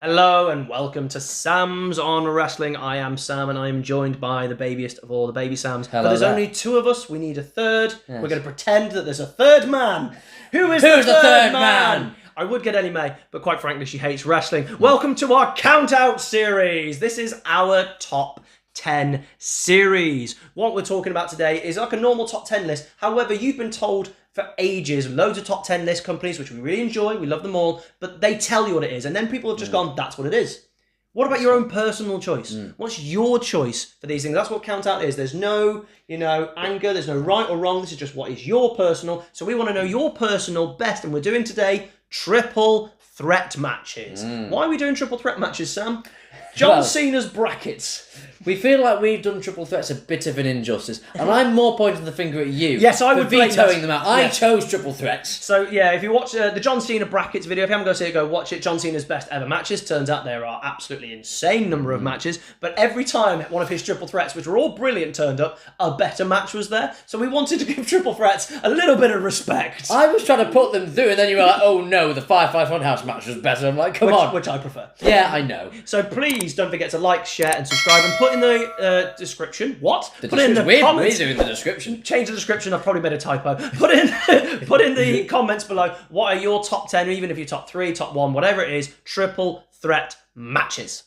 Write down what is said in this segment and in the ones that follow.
Hello and welcome to Sam's on Wrestling. I am Sam and I am joined by the babiest of all the baby Sams. Hello but there's there. only two of us, we need a third. Yes. We're going to pretend that there's a third man. Who's the third man? I would get Ellie Mae, but quite frankly she hates wrestling. Welcome to our count-out series. This is our top 10 series. What we're talking about today is like a normal top 10 list. However, you've been told for ages, loads of top 10 list companies, which we really enjoy, we love them all, but they tell you what it is, and then people have just gone, that's what it is. What about your own personal choice? What's your choice for these things? That's what count out is. There's no, anger, there's no right or wrong, this is just what is your personal. So we want to know your personal best, and we're doing today triple threat matches. Why are we doing triple threat matches, Sam? John Cena's brackets. We feel like we've done triple threats a bit of an injustice, and I'm more pointing the finger at you. Yes, I would blame vetoing them out. I chose triple threats. So yeah, if you watch the John Cena brackets video, if you haven't got to see it, go watch it. John Cena's best ever matches. Turns out there are absolutely insane number of matches, but every time one of his triple threats, which were all brilliant, turned up, a better match was there. So we wanted to give triple threats a little bit of respect. I was trying to put them through, and then you were like, "Oh no, the Firefly Funhouse match was better." I'm like, "Come on," which I prefer. Yeah, I know. So please don't forget to like, share, and subscribe, and put in the description. What? Put in the comments. We're doing the description. Change the description. I've probably made a typo. Put in the comments below. What are your top 10, or even if you're top 3, top 1, whatever it is, triple threat matches.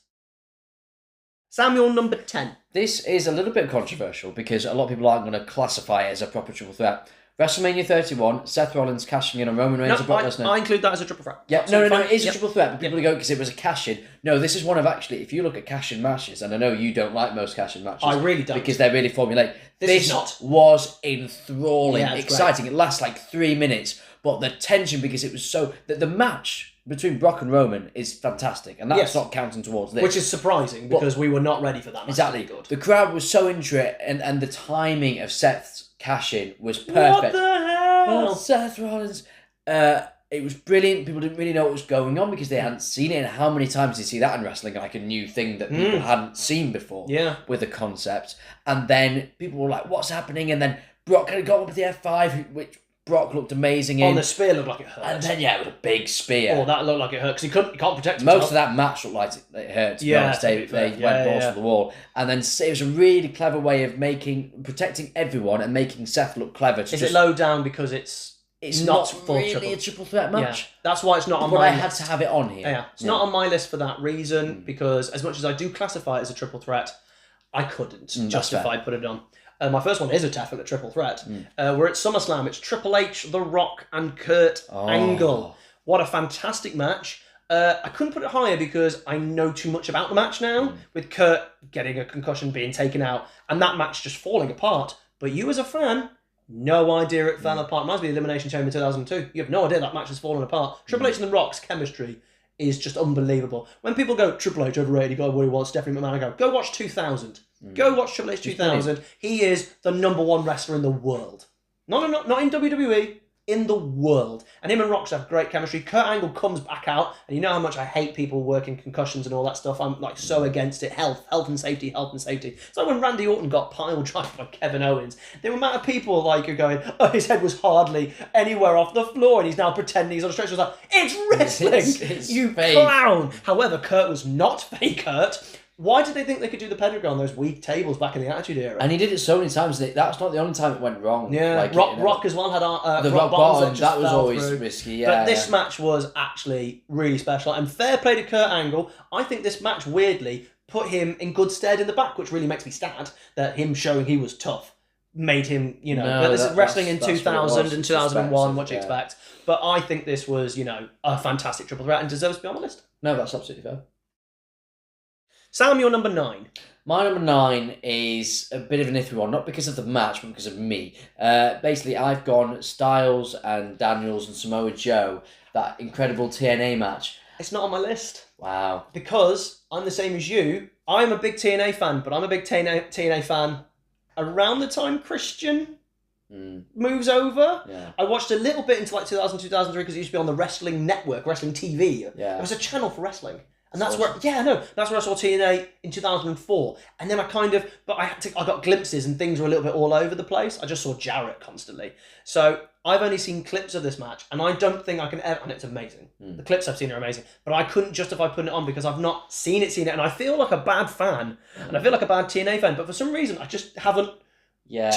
Samuel, number 10. This is a little bit controversial because a lot of people aren't going to classify it as a proper triple threat. WrestleMania 31, Seth Rollins cashing in on Roman Reigns and Brock Lesnar. I include that as a triple threat. Yeah, no, it is a triple threat, but people go because it was a cash-in. No, this is one of actually, if you look at cash-in matches, and I know you don't like most cash-in matches. I really don't. Because they're really formulaic. This was enthralling, exciting. Great. It lasts like 3 minutes, but the tension, because it was so... The match between Brock and Roman is fantastic, and that's not counting towards this. Which is surprising, because we were not ready for that match. Exactly. The crowd was so into it, and the timing of Seth's cash-in was perfect. What the hell? Seth Rollins. It was brilliant. People didn't really know what was going on because they hadn't seen it. And how many times did you see that in wrestling? Like a new thing that people hadn't seen before. Yeah. With a concept. And then people were like, what's happening? And then Brock kind of got up with the F5, which Brock looked amazing in. On the spear looked like it hurt. And then, it was a big spear. Oh, that looked like it hurt because he can't protect himself. Most of that match looked like it hurt, to be honest. They went balls to the wall. And then it was a really clever way of protecting everyone and making Seth look clever. Is it low down because it's not full really a triple threat match? Yeah. That's why it's not on my my list. I had to have it on here. Yeah, it's not on my list for that reason, because as much as I do classify it as a triple threat, I couldn't justify putting it on. My first one is a definite triple threat. We're at SummerSlam. It's Triple H, The Rock, and Kurt Angle. What a fantastic match. I couldn't put it higher because I know too much about the match now, with Kurt getting a concussion, being taken out, and that match just falling apart. But you as a fan, no idea it fell apart. It reminds me of the Elimination Chamber 2002. You have no idea that match has fallen apart. Triple H and The Rock's chemistry is just unbelievable. When people go, Triple H overrated, he got what he wants, Stephanie McMahon, I go watch 2000. Go watch Triple H 2000. He is the #1 wrestler in the world. Not in WWE, in the world. And him and Rock have great chemistry. Kurt Angle comes back out, and you know how much I hate people working concussions and all that stuff. I'm like so against it. Health and safety. It's like when Randy Orton got pile drived by Kevin Owens. The amount of people like are going, oh, his head was hardly anywhere off the floor, and he's now pretending he's on a stretcher. I was like, it's wrestling, it's you fake. clown. However, Kurt was not fake Kurt. Why did they think they could do the pedigree on those weak tables back in the Attitude Era? And he did it so many times that that's not the only time it went wrong. Yeah, Rock as well had the rock bottom. That was always risky. Yeah, but this match was actually really special. And fair play to Kurt Angle. I think this match weirdly put him in good stead in the back, which really makes me sad that him showing he was tough made him, but this is wrestling in 2000 and 2001, what you expect. But I think this was, a fantastic triple threat and deserves to be on the list. No, that's absolutely fair. Sam, your number 9. My number 9 is a bit of an iffy one, not because of the match, but because of me. Basically, I've gone Styles and Daniels and Samoa Joe, that incredible TNA match. It's not on my list. Wow. Because I'm the same as you. I'm a big TNA fan, but I'm a big TNA fan around the time Christian moves over. Yeah. I watched a little bit into like 2000, 2003 because it used to be on the Wrestling Network, Wrestling TV. Yeah. It was a channel for wrestling. And that's where I saw TNA in 2004. And then I got glimpses and things were a little bit all over the place. I just saw Jarrett constantly. So I've only seen clips of this match, and I don't think I can ever, and it's amazing. The clips I've seen are amazing, but I couldn't justify putting it on because I've not seen it, and I feel like a bad fan, and I feel like a bad TNA fan, but for some reason I just haven't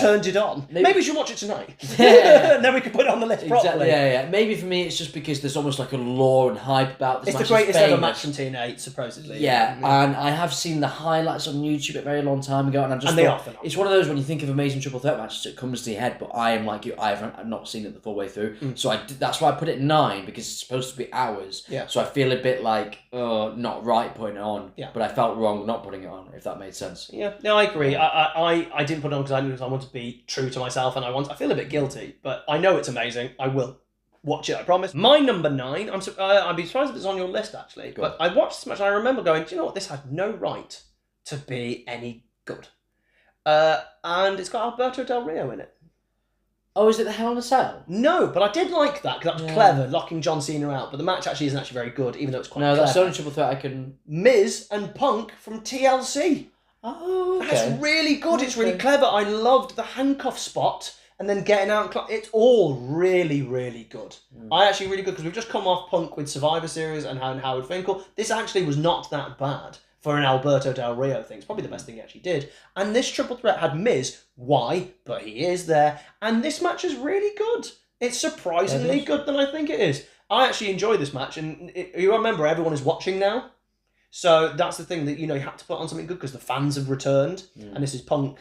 turned it on. Maybe we should watch it tonight. And then we can put it on the list properly. Yeah. Maybe for me it's just because there's almost like a lore and hype about this match. It's the greatest ever match from TNA, supposedly. Yeah, and I have seen the highlights on YouTube a very long time ago, and I just thought, it's one of those when you think of amazing triple threat matches, it comes to your head, but I am like you, I've not seen it the full way through. So that's why I put it 9, because it's supposed to be hours. Yeah. So I feel a bit like, not right putting it on, but I felt wrong not putting it on, if that made sense. Yeah, no, I agree. I didn't put it on because I want to be true to myself, and I feel a bit guilty, but I know it's amazing. I will watch it, I promise. My number 9, I'd be surprised if it's on your list actually, but I watched this match and I remember going, do you know what, this had no right to be any good. And it's got Alberto Del Rio in it. Oh, is it the Hell in a Cell? No, but I did like that because that was clever, locking John Cena out, but the match actually isn't actually very good, even though it's quite clever. No, that's the only triple threat I can... Miz and Punk from TLC. Oh, okay. That's really good. Okay. It's really clever. I loved the handcuff spot and then getting out. It's all really, really good. I actually really good because we've just come off Punk with Survivor Series and Howard Finkel. This actually was not that bad for an Alberto Del Rio thing. It's probably the best thing he actually did. And this triple threat had Miz. Why? But he is there. And this match is really good. It's surprisingly good than I think it is. I actually enjoy this match. And you remember, everyone is watching now. So that's the thing that, you had to put on something good because the fans have returned. And this is Punk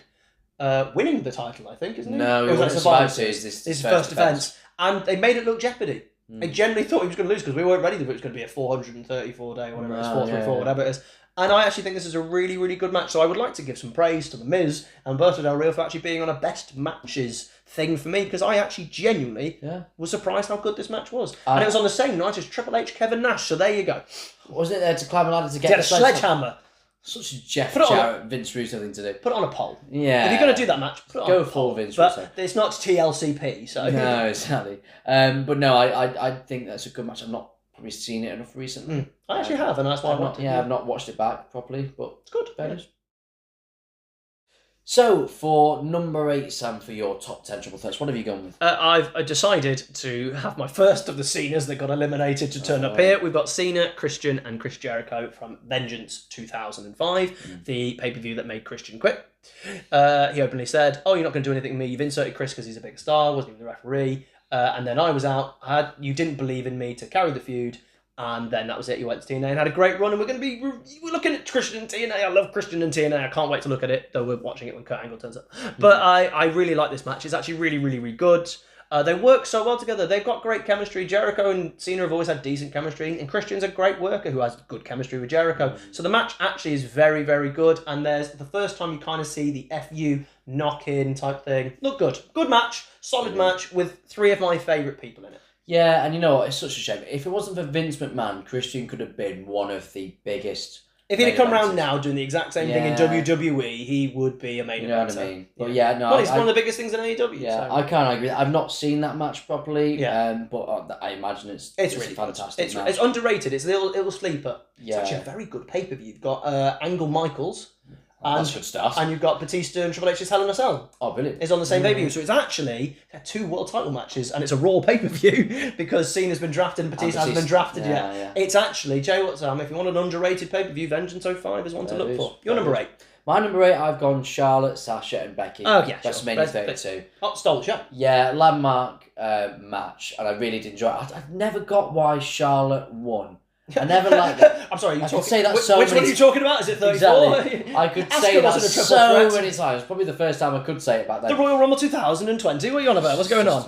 winning the title, I think, isn't it? No, it was Survivor Series. This is his first defense. And they made it look Jeopardy. They generally thought he was going to lose because we weren't ready that it was going to be a 434 day, whatever it is, 434, whatever it is. And I actually think this is a really, really good match. So I would like to give some praise to The Miz and Alberto Del Rio for actually being on a best matches thing for me, because I actually genuinely was surprised how good this match was. And it was on the same night as Triple H, Kevin Nash. So there you go. Wasn't it there to climb a ladder to get a sledgehammer? Such a Jeff Jarrett, Vince Russo thing to do. Put it on a poll. Yeah. If you're going to do that match, put it on a poll. Go full Vince Russo. But it's not TLCP, so... No, exactly. But no, I think that's a good match. I've not probably seen it enough recently. I actually have, and that's why I've not watched it back properly, but it's good. Fairness. So, for number 8, Sam, for your top 10 triple threats, what have you gone with? I've decided to have my first of the Cenas that got eliminated to turn up here. We've got Cena, Christian, and Chris Jericho from Vengeance 2005, the pay-per-view that made Christian quit. He openly said, "Oh, you're not going to do anything with me. You've inserted Chris because he's a big star, wasn't even the referee. And then I was out. You didn't believe in me to carry the feud." And then that was it. You went to TNA and had a great run. And we're looking at Christian and TNA. I love Christian and TNA. I can't wait to look at it, though we're watching it when Kurt Angle turns up. But I really like this match. It's actually really, really, really good. They work so well together. They've got great chemistry. Jericho and Cena have always had decent chemistry. And Christian's a great worker who has good chemistry with Jericho. So the match actually is very, very good. And there's the first time you kind of see the FU knock-in type thing. Look good. Good match. Solid match with 3 of my favourite people in it. Yeah, and you know what? It's such a shame. If it wasn't for Vince McMahon, Christian could have been one of the biggest... If he'd have come around now doing the exact same thing in WWE, he would be a main eventer. You know what I mean? But well, it's one of the biggest things in AEW. Yeah, so. I can't agree. I've not seen that match properly, but I imagine it's really fantastic. It's underrated. It's a little sleeper. Yeah. It's actually a very good pay-per-view. You've got Angle Michaels. That's good stuff. And you've got Batista and Triple H's Hell in a Cell. Oh, brilliant. It's on the same pay-per-view. So it's actually 2 world title matches, and it's a Raw pay-per-view because Cena's been drafted and Batista hasn't been drafted yet. Yeah. It's actually, tell you what, Sam, if you want an underrated pay-per-view, Vengeance 05 is one to look for. Your number 8. My number 8, I've gone Charlotte, Sasha, and Becky. Oh, yeah, WrestleMania 32. Stole the show. Yeah, landmark match, and I really did enjoy it. I've never got why Charlotte won. I never liked that. I'm sorry, I could say that so which many... one are you talking about? Is it 34? Exactly. I could say that so many times. Probably the first time I could say it back then. The Royal Rumble 2020. What are you on about? What's going on?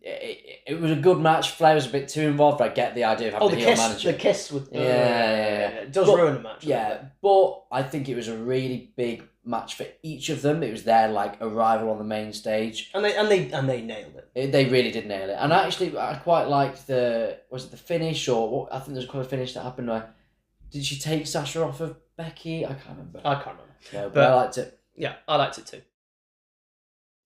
It was a good match. Flair was a bit too involved. I get the idea of having the heel manager. The kiss with... It does ruin the match. Yeah, but I think it was a really big match for each of them. It was their arrival on the main stage, and they nailed it. They really did nail it. And actually, I quite liked the finish, or what? I think there's quite a finish that happened where did she take Sasha off of Becky? I can't remember. No, but I liked it. Yeah, I liked it too.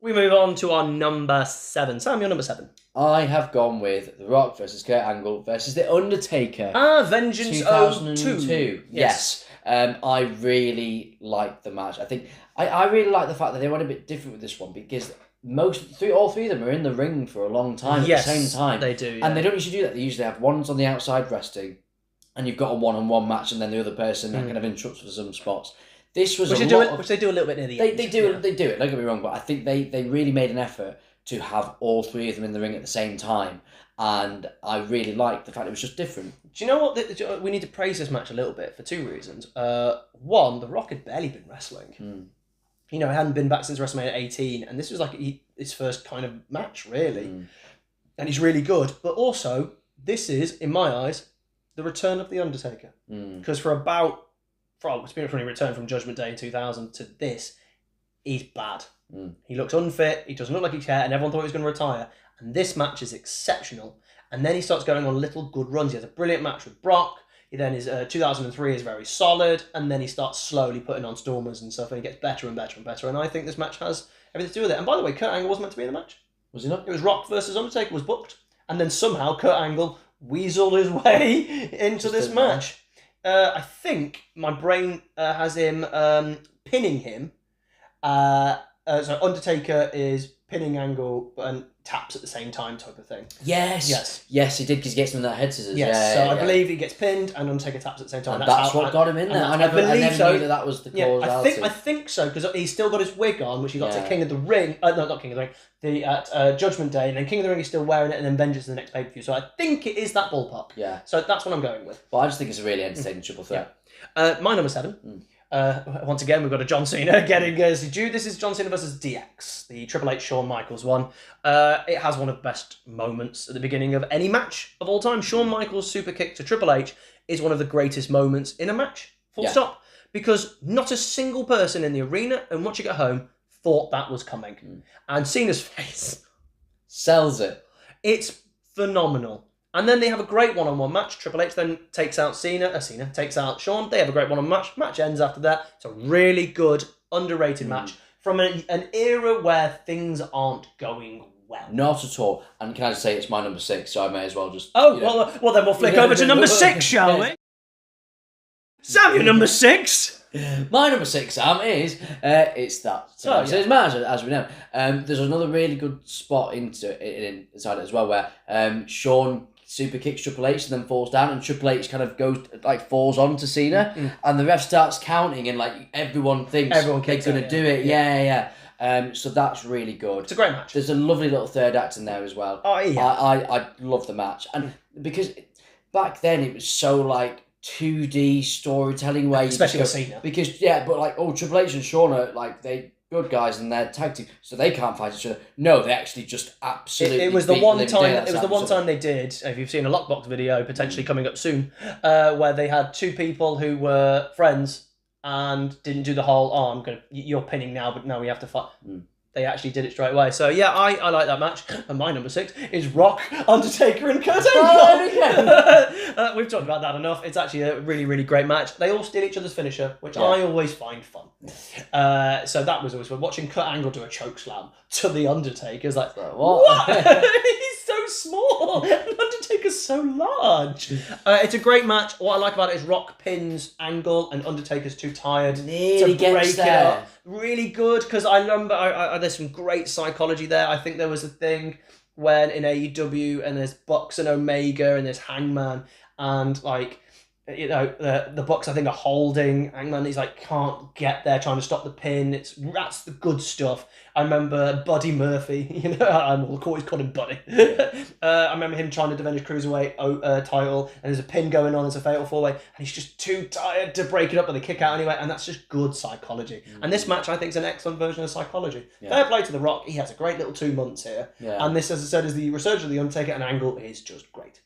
We move on to our number 7. Sam, your number 7. I have gone with The Rock versus Kurt Angle versus The Undertaker. Vengeance 2002. Yes. I really liked the match. I think I really like the fact that they went a bit different with this one because all three of them are in the ring for a long time at the same time. They do, yeah. And they don't usually do that. They usually have ones on the outside resting, and you've got a one-on-one match, and then the other person kind of interrupts for some spots. This was which they do a little bit near the end. They do it. Don't get me wrong, but I think they really made an effort to have all three of them in the ring at the same time, and I really liked the fact it was just different. Do you know what? We need to praise this match a little bit for 2 reasons. One, The Rock had barely been wrestling. He hadn't been back since WrestleMania 18, and this was like his first kind of match, really. And he's really good. But also, this is, in my eyes, the return of The Undertaker. Because it's been from a return from Judgment Day in 2000 to this, he's bad. He looks unfit, he doesn't look like he cares, and everyone thought he was going to retire. And this match is exceptional. And then he starts going on little good runs. He has a brilliant match with Brock. He then is 2003 is very solid, and then he starts slowly putting on Stormers and stuff, and he gets better and better and better. And I think this match has everything to do with it. And by the way, Kurt Angle wasn't meant to be in the match. Was he not? It was Rock versus Undertaker was booked, and then somehow Kurt Angle weaseled his way into this match. I think my brain has him pinning him. So Undertaker is pinning Angle and taps at the same time type of thing. Yes, he did because he gets him in that head scissors. Yes, I believe he gets pinned and Undertaker taps at the same time. And that's what got him in there. I never knew that was the causality. I think so because he's still got his wig on, which he got to King of the Ring. No, not King of the Ring. At Judgment Day, and then King of the Ring is still wearing it, and then Vengeance in the next pay-per-view. So I think it is that ballpark. Yeah. So that's what I'm going with. But I just think it's a really entertaining triple threat. My number 7. Once again, we've got a John Cena getting as due. This is John Cena versus DX, the Triple H Shawn Michaels one. It has one of the best moments at the beginning of any match of all time. Shawn Michaels' super kick to Triple H is one of the greatest moments in a match. Full stop. Because not a single person in the arena and watching at home thought that was coming. And Cena's face sells it. It's phenomenal. And then they have a great one-on-one match. Triple H then takes out Cena takes out Shawn. They have a great one-on-one match. Match ends after that. It's a really good, underrated match from an era where things aren't going well. Not at all. And can I just say it's my number 6, so I may as well just... well then we'll flick over to number 6, shall we? Sam, your number 6? My number 6, Sam, is it's that. So it's match, as we know. There's another really good spot inside it as well where Shawn super kicks Triple H and then falls down, and Triple H kind of falls onto Cena, and the ref starts counting, and everyone thinks they're going to do it. Yeah. So that's really good. It's a great match. There's a lovely little third act in there as well. Oh yeah. I love the match, and because back then it was so 2D storytelling where especially with Cena. Because Triple H and Shawn are they good guys and they're tag team, so they can't fight each other. No, they actually just absolutely. It was the one time. It was the one time they did. If you've seen a Lockbox video potentially coming up soon, where they had 2 people who were friends and didn't do the whole you're pinning now, but now we have to fight. They actually did it straight away. So yeah, I like that match. And my number 6 is Rock, Undertaker, and Kurt Angle. We've talked about that enough. It's actually a really, really great match. They all steal each other's finisher, which I always find fun. So that was always fun. Watching Kurt Angle do a choke slam to the Undertaker is what? He's so small. And Undertaker's so large. It's a great match. What I like about it is Rock pins Angle, and Undertaker's too tired to break it up. Really good, because I remember there's some great psychology there. I think there was a thing when in AEW and there's Bucks and Omega and there's Hangman and the Bucks I think are holding Hangman. He's can't get there, trying to stop the pin. That's the good stuff. I remember Buddy Murphy. I always call him Buddy. I remember him trying to defend his cruiserweight title, and there's a pin going on as a fatal 4-way, and he's just too tired to break it up with a kick out anyway. And that's just good psychology. And this match I think is an excellent version of psychology. Fair play to The Rock. He has a great little 2 months here. And this, as I said, is the resurgence of the Undertaker, and Angle is just great.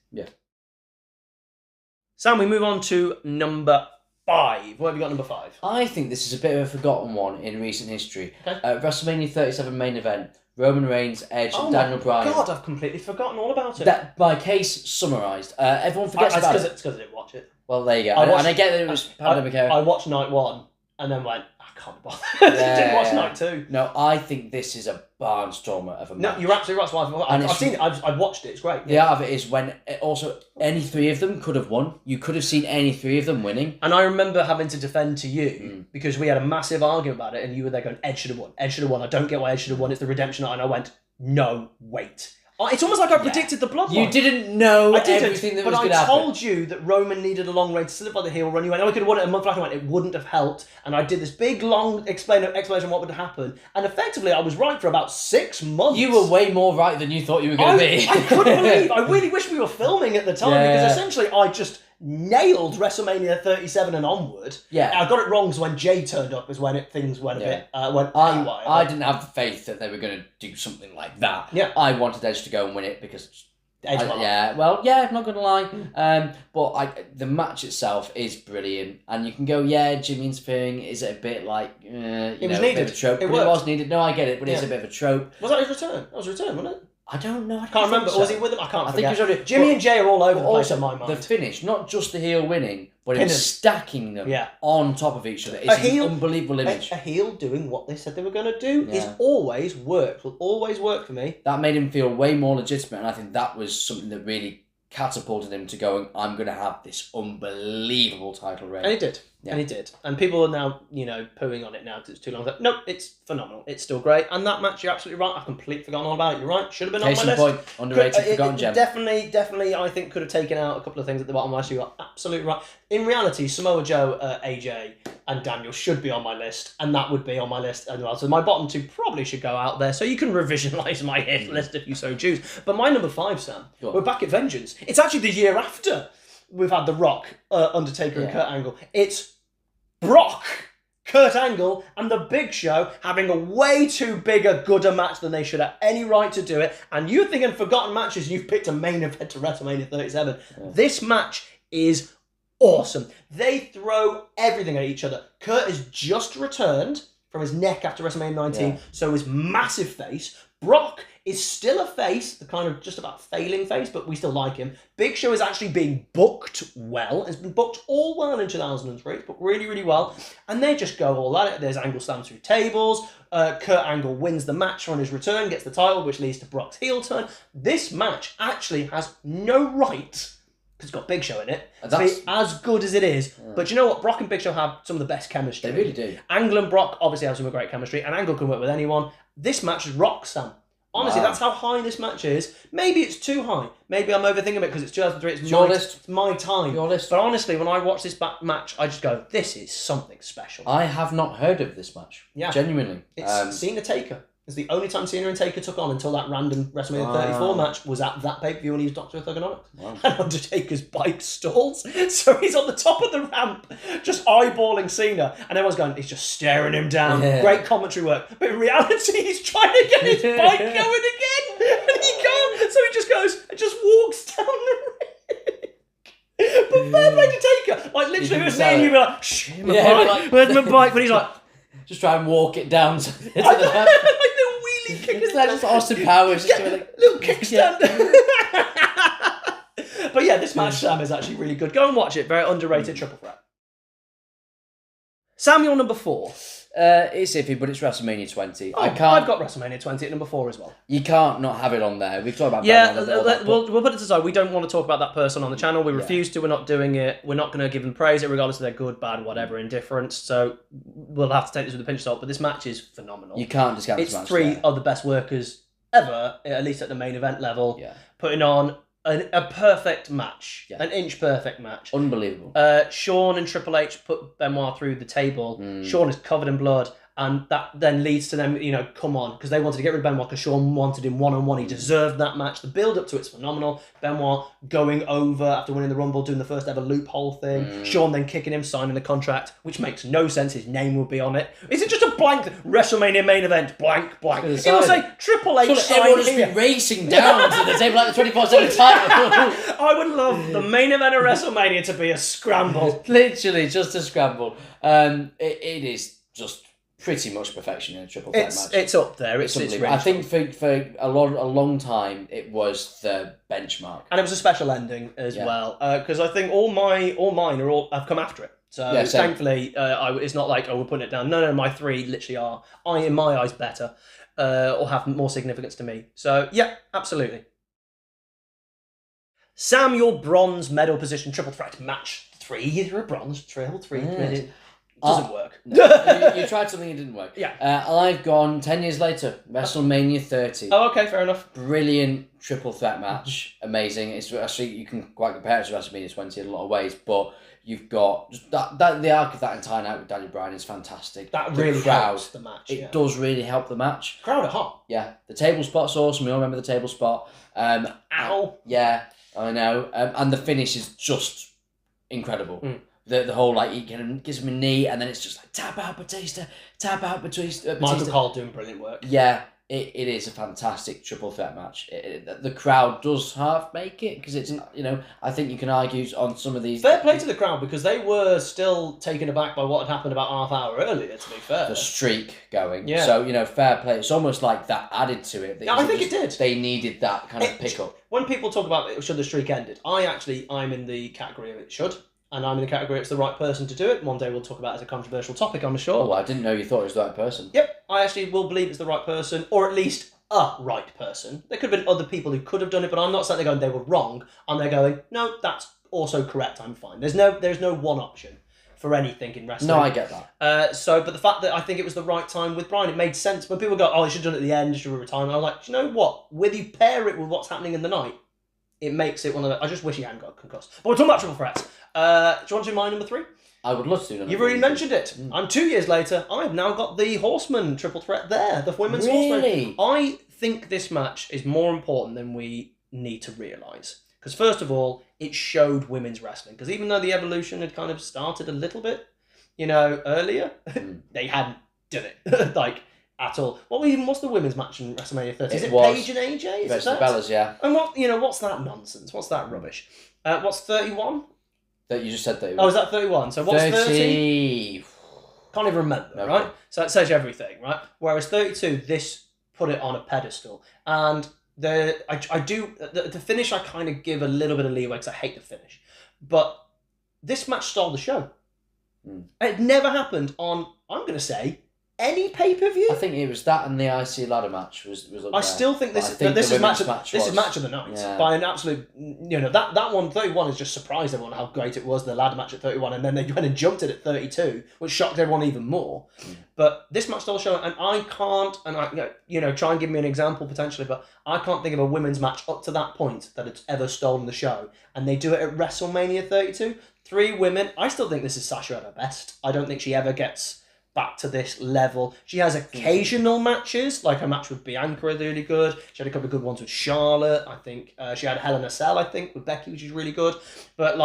Sam, we move on to number 5. What have you got number 5? I think this is a bit of a forgotten one in recent history. Okay. WrestleMania 37 main event. Roman Reigns, Edge, and Daniel Bryan. God, I've completely forgotten all about it. That, my case summarised. Everyone forgets about it. It's because I didn't watch it. Well, there you go. And I get that it was pandemic era. I watched night 1, and then went, I can't be bothered. Didn't watch night 2. No, I think this is a barnstormer of a match. No, you're absolutely right. So I've seen it. I've watched it. It's great. The art of it is when also any 3 of them could have won. You could have seen any 3 of them winning. And I remember having to defend to you because we had a massive argument about it, and you were there going, Edge should have won. Edge should have won. I don't get why Edge should have won. It's the redemption night. And I went, no, wait. It's almost like I predicted the bloodline. You didn't know everything that was going to happen. But I told you that Roman needed a long reign to solidify the heel run. You went, I could have won it a month later. I went, it wouldn't have helped. And I did this big, long explanation of what would happen. And effectively, I was right for about 6 months. You were way more right than you thought you were going to be. I couldn't believe. I really wish we were filming at the time because essentially I just nailed WrestleMania 37 and onward. Yeah. I got it wrong, so when Jay turned up is when things went a bit, went haywire. I didn't have the faith that they were going to do something like that. Yeah. I wanted Edge to go and win it because... Edge I'm not going to lie. But the match itself is brilliant. And you can go, Jimmy interfering, is it a bit like, it was needed. A bit of a trope? It was needed. No, I get it, but it's a bit of a trope. Was that his return? That was his return, wasn't it? I don't know. I can't remember. So. Was he with him? I can't forget. I think he was Jimmy and Jay are all over the place in my mind. The finish, not just the heel winning, but him stacking them on top of each other. It's an unbelievable image. A heel doing what they said they were going to do is always worked. Will always work for me. That made him feel way more legitimate, and I think that was something that really catapulted him to going, I'm going to have this unbelievable title reign. And he did. Yeah. And he did. And people are now, pooing on it now because it's too long. Like, no, it's phenomenal. It's still great. And that match, you're absolutely right. I've completely forgotten all about it. You're right. Should have been on my list. Point. Underrated, forgotten gem. Definitely, I think could have taken out a couple of things at the bottom of my list. You got absolutely right. In reality, Samoa Joe, AJ, and Daniel should be on my list. And that would be on my list as well. So my bottom 2 probably should go out there. So you can revisionalise my hit list if you so choose. But my number 5, Sam, we're back at Vengeance. It's actually the year after we've had The Rock, Undertaker, and Kurt Angle. It's Brock, Kurt Angle, and The Big Show having a way too big a gooder match than they should have any right to do it. And you're thinking forgotten matches, you've picked a main event to WrestleMania 37. Yeah. This match is awesome. They throw everything at each other. Kurt has just returned from his neck after WrestleMania 19, so his massive face. Brock is still a face, the kind of just about failing face, but we still like him. Big Show is actually being booked well. It's been booked all well in 2003. It's booked really, really well. And they just go all at it. There's Angle slams through tables. Kurt Angle wins the match on his return, gets the title, which leads to Brock's heel turn. This match actually has no right, because it's got Big Show in it, to be as good as it is. Yeah. But you know what? Brock and Big Show have some of the best chemistry. They really do. Angle and Brock obviously have some great chemistry, and Angle can work with anyone. This match is rock, Sam. Honestly, that's how high this match is. Maybe it's too high. Maybe I'm overthinking it because it's 2003. It's my time. Your list. But honestly, when I watch this match, I just go, this is something special. I have not heard of this match. Yeah. Genuinely. It's Cena Taker. It's the only time Cena and Taker took on until that random WrestleMania 34 match was at that pay-per-view when he was Dr. Thugonomics. Wow. And Undertaker's bike stalls. So he's on the top of the ramp, just eyeballing Cena. And everyone's going, he's just staring him down. Yeah. Great commentary work. But in reality, he's trying to get his bike going again. And he can't. So he just goes and just walks down the ring. But fair play to Taker. Like, literally, if it was me and you'd be like, shh, where's my bike? But he's like... Just try and walk it down to the like little wheelie kick. It's like just Austin Powers. Just doing like little kickstand. But yeah, this match, Sam, is actually really good. Go and watch it. Very underrated triple threat. Sam, you're number 4. It's iffy, but it's WrestleMania 20. I've got WrestleMania 20 at number 4 as well. You can't not have it on there. We've talked about we'll put it aside. We don't want to talk about that person on the channel. We refuse to. We're not doing it. We're not going to give them praise, regardless of their good, bad, whatever, indifference. So we'll have to take this with a pinch of salt. But this match is phenomenal. You can't discount this match. It's 3 of the best workers ever, at least at the main event level. Yeah. Putting on a perfect match, an inch perfect match. Unbelievable. Shawn and Triple H put Benoit through the table. Shawn is covered in blood, and that then leads to them, come on, because they wanted to get rid of Benoit because Shawn wanted him one-on-one. He deserved that match. The build-up to it's phenomenal. Benoit going over after winning the Rumble, doing the first ever loophole thing. Shawn then kicking him, signing the contract, which makes no sense. His name will be on it. Is it just a blank WrestleMania main event, blank? It will say Triple H signed everyone has been racing down to the table like the 24/7 title. I would love the main event of WrestleMania to be a scramble. Literally, just a scramble. It is just pretty much perfection in a triple threat match. It's up there. It's really I think for a long time it was the benchmark, and it was a special ending as well. Because I think all mine have come after it. So thankfully, it's not like, we're putting it down. No, my 3 literally are, in my eyes, better or have more significance to me. So yeah, absolutely. Sam, your bronze medal position triple threat match 3. You're a bronze triple 3. Yes. It doesn't work. No, you tried something, it didn't work. Yeah. I've gone 10 years later, WrestleMania 30. Oh, okay, fair enough. Brilliant triple threat match. Amazing. It's actually, you can quite compare it to WrestleMania 20 in a lot of ways, but you've got just that the arc of that entire night with Daniel Bryan is fantastic. That really helps the match. It does really help the match. Crowd are hot. Yeah. The table spot's awesome. We all remember the table spot. Ow. Yeah, I know. And the finish is just incredible. The whole, like, he gives him a knee, and then it's just like, tap out Batista. Michael Cole doing brilliant work. Yeah, it is a fantastic triple threat match. The crowd does half make it, because it's, I think you can argue on some of these... Fair play to the crowd, because they were still taken aback by what had happened about half hour earlier, to be fair. The streak going. Yeah. So, fair play. It's almost like that added to it. I think it did. They needed that kind of pick-up. When people talk about should the streak ended, I'm in the category of it should. And I'm in the category, it's the right person to do it. One day we'll talk about it as a controversial topic, I'm sure. Oh, I didn't know you thought it was the right person. Yep, I actually will believe it's the right person, or at least a right person. There could have been other people who could have done it, but I'm not sitting there going, they were wrong. And they're going, no, that's also correct, I'm fine. There's no one option for anything in wrestling. No, I get that. But the fact that I think it was the right time with Bryan, it made sense. When people go, oh, you should have done it at the end, you should have retired. I'm like, do you know what? Whether you pair it with what's happening in the night, it makes it one of the... I just wish he hadn't got concussed. But we're talking about triple threats. Do you want to do my number 3? I would love to do number 3. You've already mentioned it. I'm 2 years later. I've now got the Horseman triple threat there. The women's Horseman. I think this match is more important than we need to realise. Because first of all, it showed women's wrestling. Because even though the evolution had kind of started a little bit, earlier, they hadn't done it. At all. What's the women's match in WrestleMania 30? Is it Paige and AJ? Is it that? Bellas, yeah. And what's that nonsense? What's that rubbish? What's 31? That you just said 31. Oh, is that 31? So what's 30? Can't even remember, okay. Right? So that says everything, right? Whereas 32, this put it on a pedestal. And the finish I kind of give a little bit of leeway because I hate the finish. But this match stole the show. It never happened on, I'm going to say, any pay-per-view. I think it was that and the IC ladder match was up I still think this is match of the night. Yeah. By an absolute, that one, 31 has just surprised everyone how great it was, the ladder match at 31, and then they went and jumped it at 32, which shocked everyone even more. But this match stole the show, and I can't, and try and give me an example potentially, but I can't think of a women's match up to that point that had ever stolen the show, and they do it at WrestleMania 32. 3 women. I still think this is Sasha at her best. I don't think she ever gets back to this level. She has occasional matches, like her match with Bianca is really good. She had a couple of good ones with Charlotte. I think she had Hell in a Cell, I think, with Becky, which is really good. But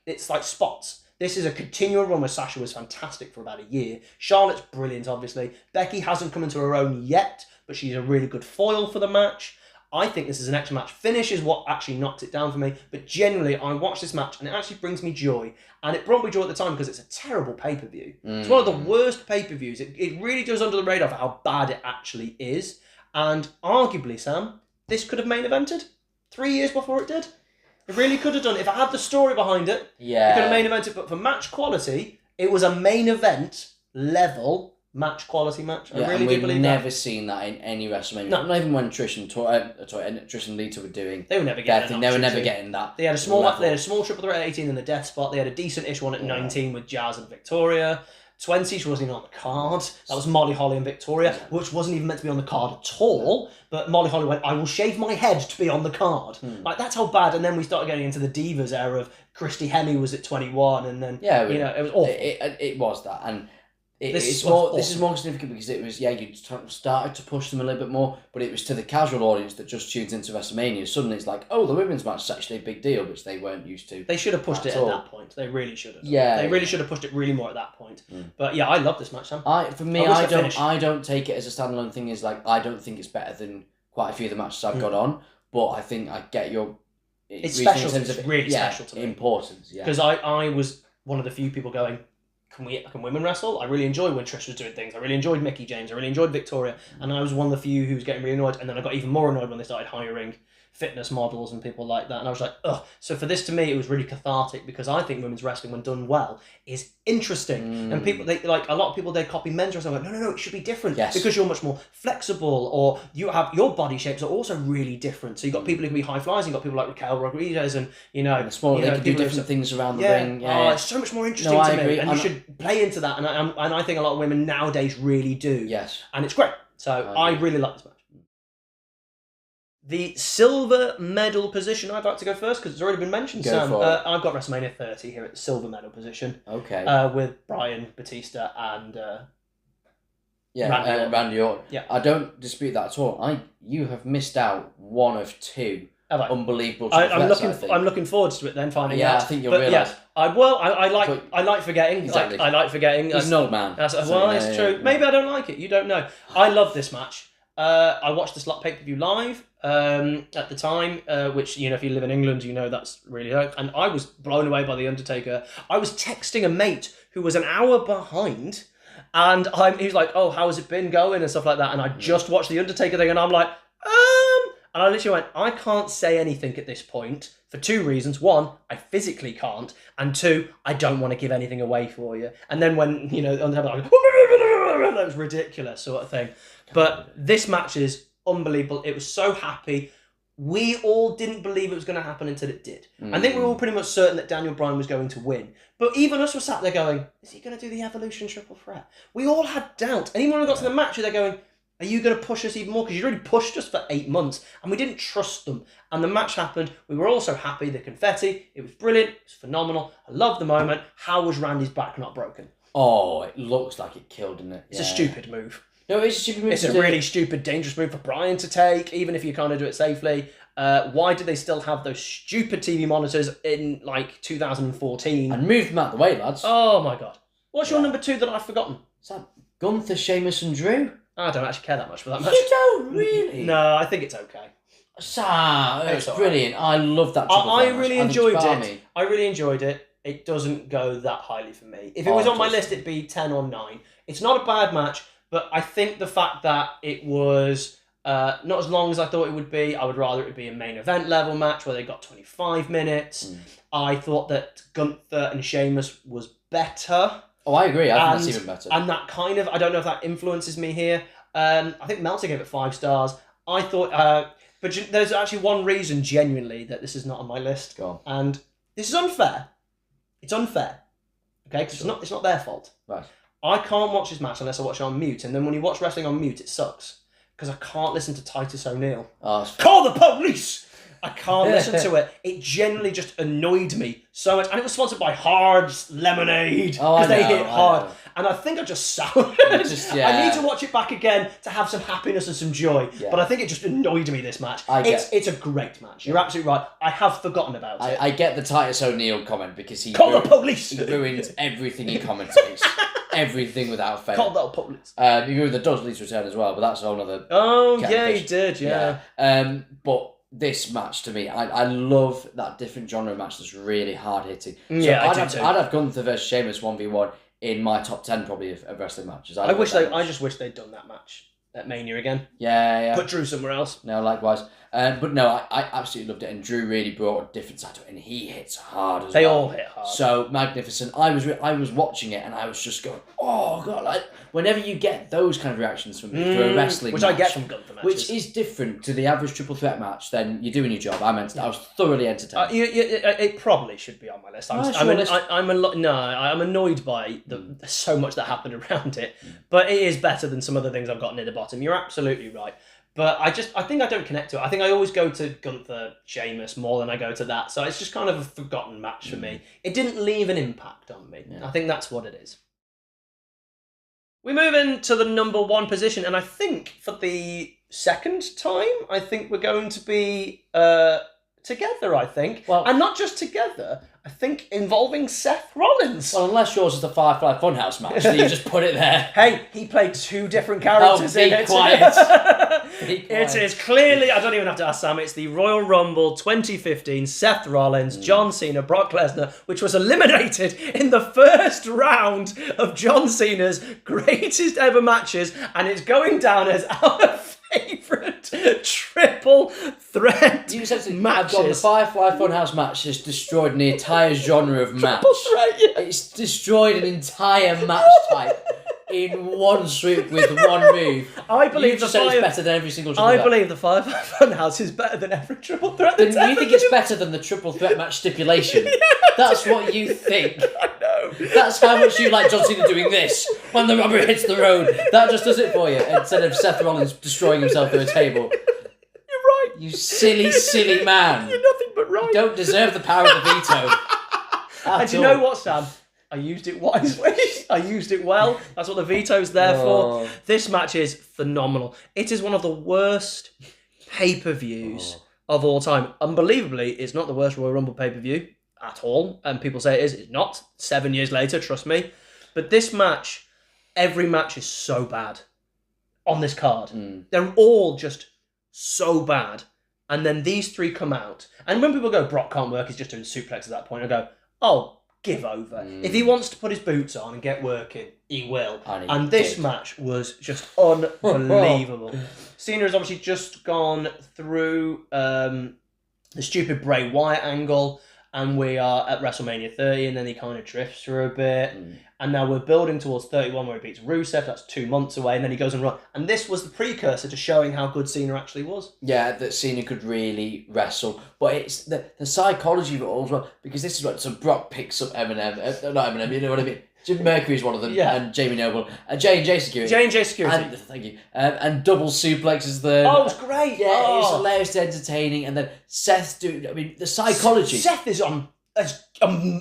it's like spots. This is a continual run where Sasha was fantastic for about a year. Charlotte's brilliant, obviously. Becky hasn't come into her own yet, but she's a really good foil for the match. I think this is an extra match. Finish is what actually knocked it down for me. But generally, I watch this match and it actually brings me joy. And it brought me joy at the time because it's a terrible pay-per-view. It's one of the worst pay-per-views. It really goes under the radar for how bad it actually is. And arguably, Sam, this could have main evented 3 years before it did. It really could have done. If I had the story behind it, it could have main evented. But for match quality, it was a main event level match quality match. I really do believe that. We've never seen that in any WrestleMania. No. Not even when Trish and Lita were doing. They were never getting that. They were never getting that. They had a small triple threat at 18 in the death spot. They had a decent-ish one at 19 with Jazz and Victoria. 20, she wasn't even on the card. That was Molly Holly and Victoria, which wasn't even meant to be on the card at all. But Molly Holly went, I will shave my head to be on the card. That's how bad. And then we started getting into the Divas era of Christy Hemme was at 21. And then, it was awful. It was that. And this is more significant because it was, you started to push them a little bit more, but it was to the casual audience that just tunes into WrestleMania. Suddenly it's like, oh, the women's match is actually a big deal, which they weren't used to. They should have pushed it at that point. They really should have. Yeah. They really should have pushed it really more at that point. But yeah, I love this match, Sam. I don't take it as a standalone thing. I don't think it's better than quite a few of the matches I've got on, but I think I get your... It's special. It's really special to me. Importance, yeah. Because I was one of the few people going, can women wrestle? I really enjoyed when Trish was doing things. I really enjoyed Mickie James. I really enjoyed Victoria. And I was one of the few who was getting really annoyed. And then I got even more annoyed when they started hiring fitness models and people like that. And I was like, ugh. So for this, to me, it was really cathartic because I think women's wrestling, when done well, is interesting. And people, a lot of people, they copy men's wrestling. I'm like, no, it should be different because you're much more flexible, or your body shapes are also really different. So you've got people who can be high flyers, you've got people like Raquel Rodriguez, and they can do different things around the ring. It's so much more interesting to me, and you should play into that. And I think a lot of women nowadays really do. Yes, and it's great. So I really like this match. The silver medal position, I'd like to go first because it's already been mentioned, Sam. I've got WrestleMania 30 here at the silver medal position. Okay. With Bryan, Batista, and Randy Orton. Yeah. I don't dispute that at all. You have missed out one of two unbelievable. I'm looking forward to it then. Finding out. I think you'll realise. Yeah, I like forgetting. Exactly. I like forgetting. He's an old man. It's true. Maybe I don't like it. You don't know. I love this match. I watched the slot pay-per-view live at the time, which, if you live in England, that's really hard. And I was blown away by The Undertaker. I was texting a mate who was an hour behind, and he was like, oh, how has it been going and stuff like that. And I just watched The Undertaker thing, and I'm like, and I literally went, I can't say anything at this point for two reasons. One, I physically can't, and two, I don't want to give anything away for you. And then when, Undertaker, I go, that was ridiculous sort of thing. But this match is unbelievable. It was so happy. We all didn't believe it was going to happen until it did. I think we were all pretty much certain that Daniel Bryan was going to win. But even us were sat there going, is he going to do the Evolution Triple Threat? We all had doubt. And even when we got to the match, they're going, are you going to push us even more? Because you'd already pushed us for 8 months. And we didn't trust them. And the match happened. We were all so happy. The confetti, it was brilliant. It was phenomenal. I loved the moment. How was Randy's back not broken? Oh, it looks like it killed, doesn't it? It's a stupid move. No, it's a stupid move. It's a really stupid, dangerous move for Bryan to take, even if you kind of do it safely. Why did they still have those stupid TV monitors in, 2014? And move them out the way, lads. Oh, my God. What's your number 2 that I've forgotten? Is that Gunther, Sheamus and Drew? I don't actually care that much for that match. You don't really? No, I think it's okay. It's brilliant. Right. I love that. I really enjoyed it. I really enjoyed it. It doesn't go that highly for me. If it was on my list, it'd be 10 or 9. It's not a bad match. But I think the fact that it was not as long as I thought it would be, I would rather it would be a main event level match where they got 25 minutes. I thought that Gunther and Sheamus was better. Oh, I agree. I think that's even better. And that kind of, I don't know if that influences me here. I think Meltzer gave it 5 stars. I thought, but there's actually one reason genuinely that this is not on my list. Go on. And this is unfair. It's unfair. Okay? Because it's not their fault. Right. I can't watch this match unless I watch it on mute, and then when you watch wrestling on mute, it sucks because I can't listen to Titus O'Neil. Call the police! I can't listen to it. It genuinely just annoyed me so much, and it was sponsored by Hard's Lemonade because they hit hard. And I think I just soured. I need to watch it back again to have some happiness and some joy. Yeah. But I think it just annoyed me, this match. It's a great match. You're absolutely right. I have forgotten about it. I get the Titus O'Neil comment because he Call the police! He ruined everything he commentates. Everything without fail. Call the police. He ruined the Dudley's return as well, but that's a whole other. Oh, yeah, he did, yeah. But this match, to me, I love that different genre match that's really hard hitting. So yeah, I'd have Gunther versus Sheamus 1v1 in my top 10 probably of wrestling matches. I just wish they'd done that match at Mania again. Yeah. Put Drew somewhere else. No, likewise. But no, I absolutely loved it, and Drew really brought a different side to it, and he hits hard as well. They all hit hard. So magnificent. I was watching it, and I was just going, oh God! Like whenever you get those kind of reactions from me for a wrestling which match, I get from Gunther matches, which is different to the average triple threat match, then you're doing your job. I was thoroughly entertained. It probably should be on my list. I'm annoyed by so much that happened around it, but it is better than some other things I've got near the bottom. You're absolutely right. But I think I don't connect to it. I think I always go to Gunther, Sheamus more than I go to that. So it's just kind of a forgotten match for me. It didn't leave an impact on me. Yeah. I think that's what it is. We move into the number 1 position, and I think for the second time, I think we're going to be together, I think. Well, and not just together, I think involving Seth Rollins. Well, unless yours is the Firefly Funhouse match, so you just put it there. Hey, he played 2 different characters in it. Quiet. It is clearly, I don't even have to ask Sam, it's the Royal Rumble 2015, Seth Rollins, John Cena, Brock Lesnar, which was eliminated in the first round of John Cena's greatest ever matches, and it's going down as our favourite triple threat You essentially matches. have got the Firefly Funhouse match has destroyed an entire genre of match. Triple threat, yeah. It's destroyed an entire match type in one swoop with one move. I believe you just said it's better than every single triple I threat. believe the Firefly Funhouse is better than every triple threat. Then you think it's better than the triple threat match stipulation? That's what you think. I know. That's how much you like John Cena doing this when the rubber hits the road. That just does it for you, instead of Seth Rollins destroying himself through a table. You're right. You silly, silly man. You're nothing but right. You don't deserve the power of the veto. And you know what, Sam? I used it wisely. I used it well. That's what the veto's there for. This match is phenomenal. It is one of the worst pay-per-views of all time. Unbelievably, it's not the worst Royal Rumble pay-per-view at all. And people say it is. It's not. 7 years later, trust me. But this match, every match is so bad on this card. They're all just so bad. And then these three come out. And when people go, Brock can't work, he's just doing suplex at that point, I go, oh, give over. If he wants to put his boots on and get working, he will. And this match was just unbelievable. Cena has obviously just gone through the stupid Bray Wyatt angle, and we are at WrestleMania 30, and then he kind of drifts for a bit. And now we're building towards 31 where he beats Rusev. That's 2 months away, and then he goes and run. And this was the precursor to showing how good Cena actually was. Yeah, that Cena could really wrestle. But it's the psychology of it all as well, because this is what, so Brock picks up Eminem, not Eminem, you know what I mean? Jim Mercury is one of them, and Jamie Noble, and J&J Security. J&J Security. And, thank you. And double suplexes them. Oh, it was great. Yeah, it's hilarious, entertaining, and then Seth doing, I mean, the psychology. Seth is on... It's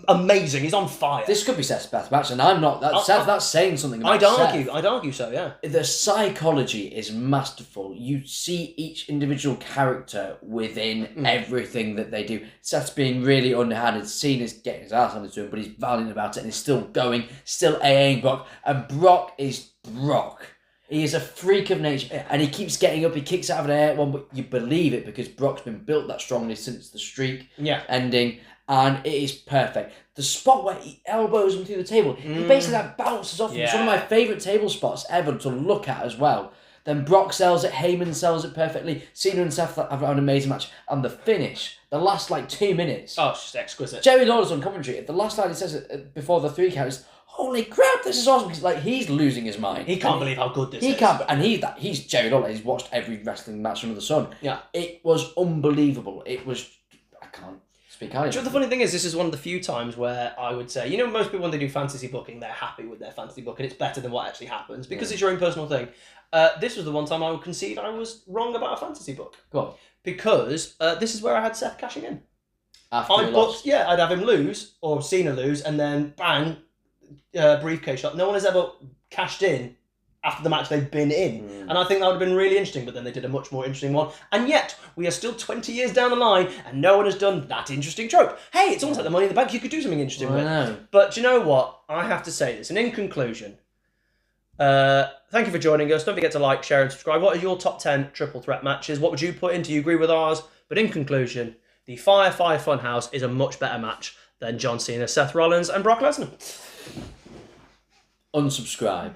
amazing. He's on fire. This could be Seth's best match, and I'm not. That's saying something about Seth. I'd argue so, yeah. The psychology is masterful. You see each individual character within everything that they do. Seth's being really underhanded. Cena's getting his ass handed to him, but he's valiant about it, and he's still going, still AAing Brock. And Brock is Brock. He is a freak of nature, and he keeps getting up. He kicks out of an air one, but you believe it because Brock's been built that strongly since the streak ending. And it is perfect. The spot where he elbows him through the table, he basically bounces off him. It's one of my favourite table spots ever to look at as well. Then Brock sells it, Heyman sells it perfectly. Cena and Seth have an amazing match. And the finish, the last 2 minutes. Oh, it's just exquisite. Jerry Lawler's on commentary. The last line he says it before the 3 count is, holy crap, this is awesome. Because he's losing his mind. He can't believe how good this is. He can't, and he's Jerry Lawler. He's watched every wrestling match under the sun. Yeah. It was unbelievable. It was, I can't. The funny thing is, this is one of the few times where I would say, most people when they do fantasy booking, they're happy with their fantasy book and it's better than what actually happens because it's your own personal thing. This was the one time I would concede I was wrong about a fantasy book. Go on. Because this is where I had Seth cashing in. After he lost. Yeah, I'd have him lose or Cena lose and then bang, briefcase shot. No one has ever cashed in after the match they've been in. And I think that would have been really interesting, but then they did a much more interesting one. And yet, we are still 20 years down the line, and no one has done that interesting trope. Hey, it's almost like the Money in the Bank, you could do something interesting with it. But do you know what? I have to say this, and in conclusion, thank you for joining us. Don't forget to like, share, and subscribe. What are your top 10 triple threat matches? What would you put in? Do you agree with ours? But in conclusion, the Firefly Funhouse is a much better match than John Cena, Seth Rollins, and Brock Lesnar. Unsubscribe.